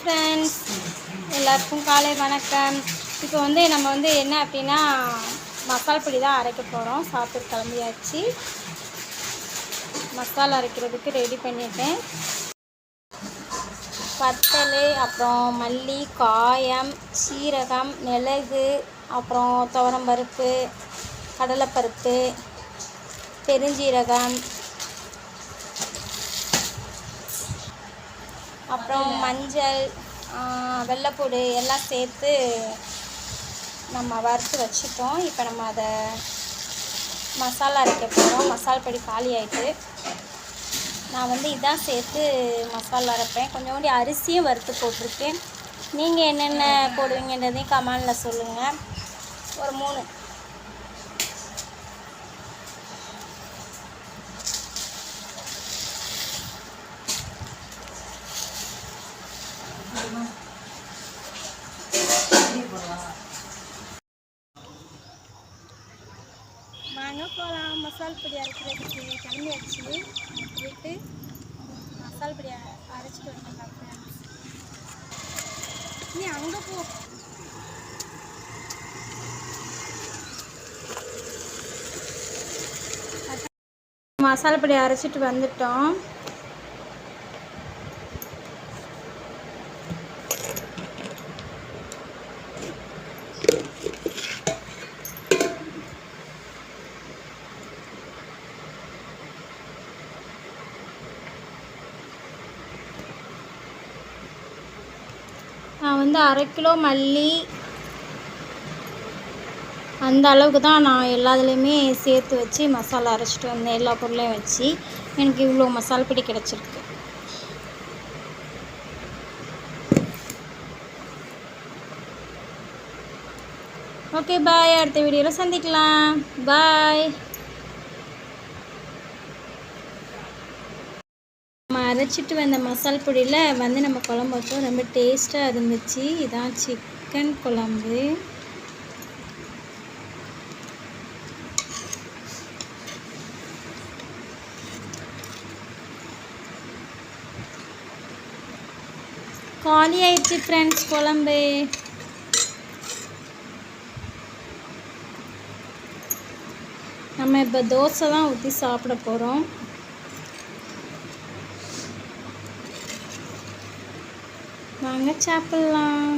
Friends, எல்லாருக்கும் காலை வணக்கம். இப்போ நம்ம என்ன அப்படின்னா மசாலா பொடி தான் அரைக்க போகிறோம். சாப்பிட்டு கிளம்பியாச்சு. மசாலா அரைக்கிறதுக்கு ரெடி பண்ணிட்டேன். வத்தல், அப்புறம் மல்லி, காயம், சீரகம், மிளகு, அப்புறம் துவரம்பருப்பு, கடலைப்பருப்பு, பெருஞ்சீரகம், அப்புறம் மஞ்சள், வெள்ளைப்பூடு எல்லாம் சேர்த்து நம்ம வறுத்து வச்சுட்டோம். இப்போ நம்ம அதை மசாலா அரைக்க போகிறோம். மசாலா பொடி காலி ஆகிட்டு நான் இதான் சேர்த்து மசாலா அரைப்பேன். கொஞ்சோண்டி அரிசியும் வறுத்து போட்டிருக்கேன். நீங்கள் என்னென்ன போடுவீங்கன்றதையும் கமெண்டில் சொல்லுங்கள். ஒரு 3 வாங்க போகலாம். மசாலா பொடி அரைக்கிறதுக்கு கிளம்பியாச்சு. போயிட்டு மசாலா பொடி அரைச்சிட்டு வந்துடலாம் ஃப்ரெண்ட்ஸ். நீ அங்கே போ. மசாலா பொடி அரைச்சிட்டு வந்துட்டோம். நான் 1/2 கிலோ மல்லி அந்த அளவுக்கு தான் நான் எல்லாத்துலேயுமே சேர்த்து வச்சு மசாலா அரைச்சிட்டு வந்தேன். எல்லா பொருளையும் வச்சு எனக்கு இவ்வளோ மசாலா பொடி கிடச்சிருக்கு. ஓகே, பாய். அடுத்த வீடியோவில் சந்திக்கலாம். பாய். நம்ம அரைச்சிட்டு வந்த மசாலா பொடியில் நம்ம குழம்பு வச்சோம். ரொம்ப டேஸ்ட்டாக இருந்துச்சு. இதான் சிக்கன் குழம்பு. காலி ஆயிடுச்சு ஃப்ரெண்ட்ஸ் குழம்பு. நம்ம இப்போ தோசை தான் ஊற்றி சாப்பிட போகிறோம். வாங்க சாப்பிட்லாம்.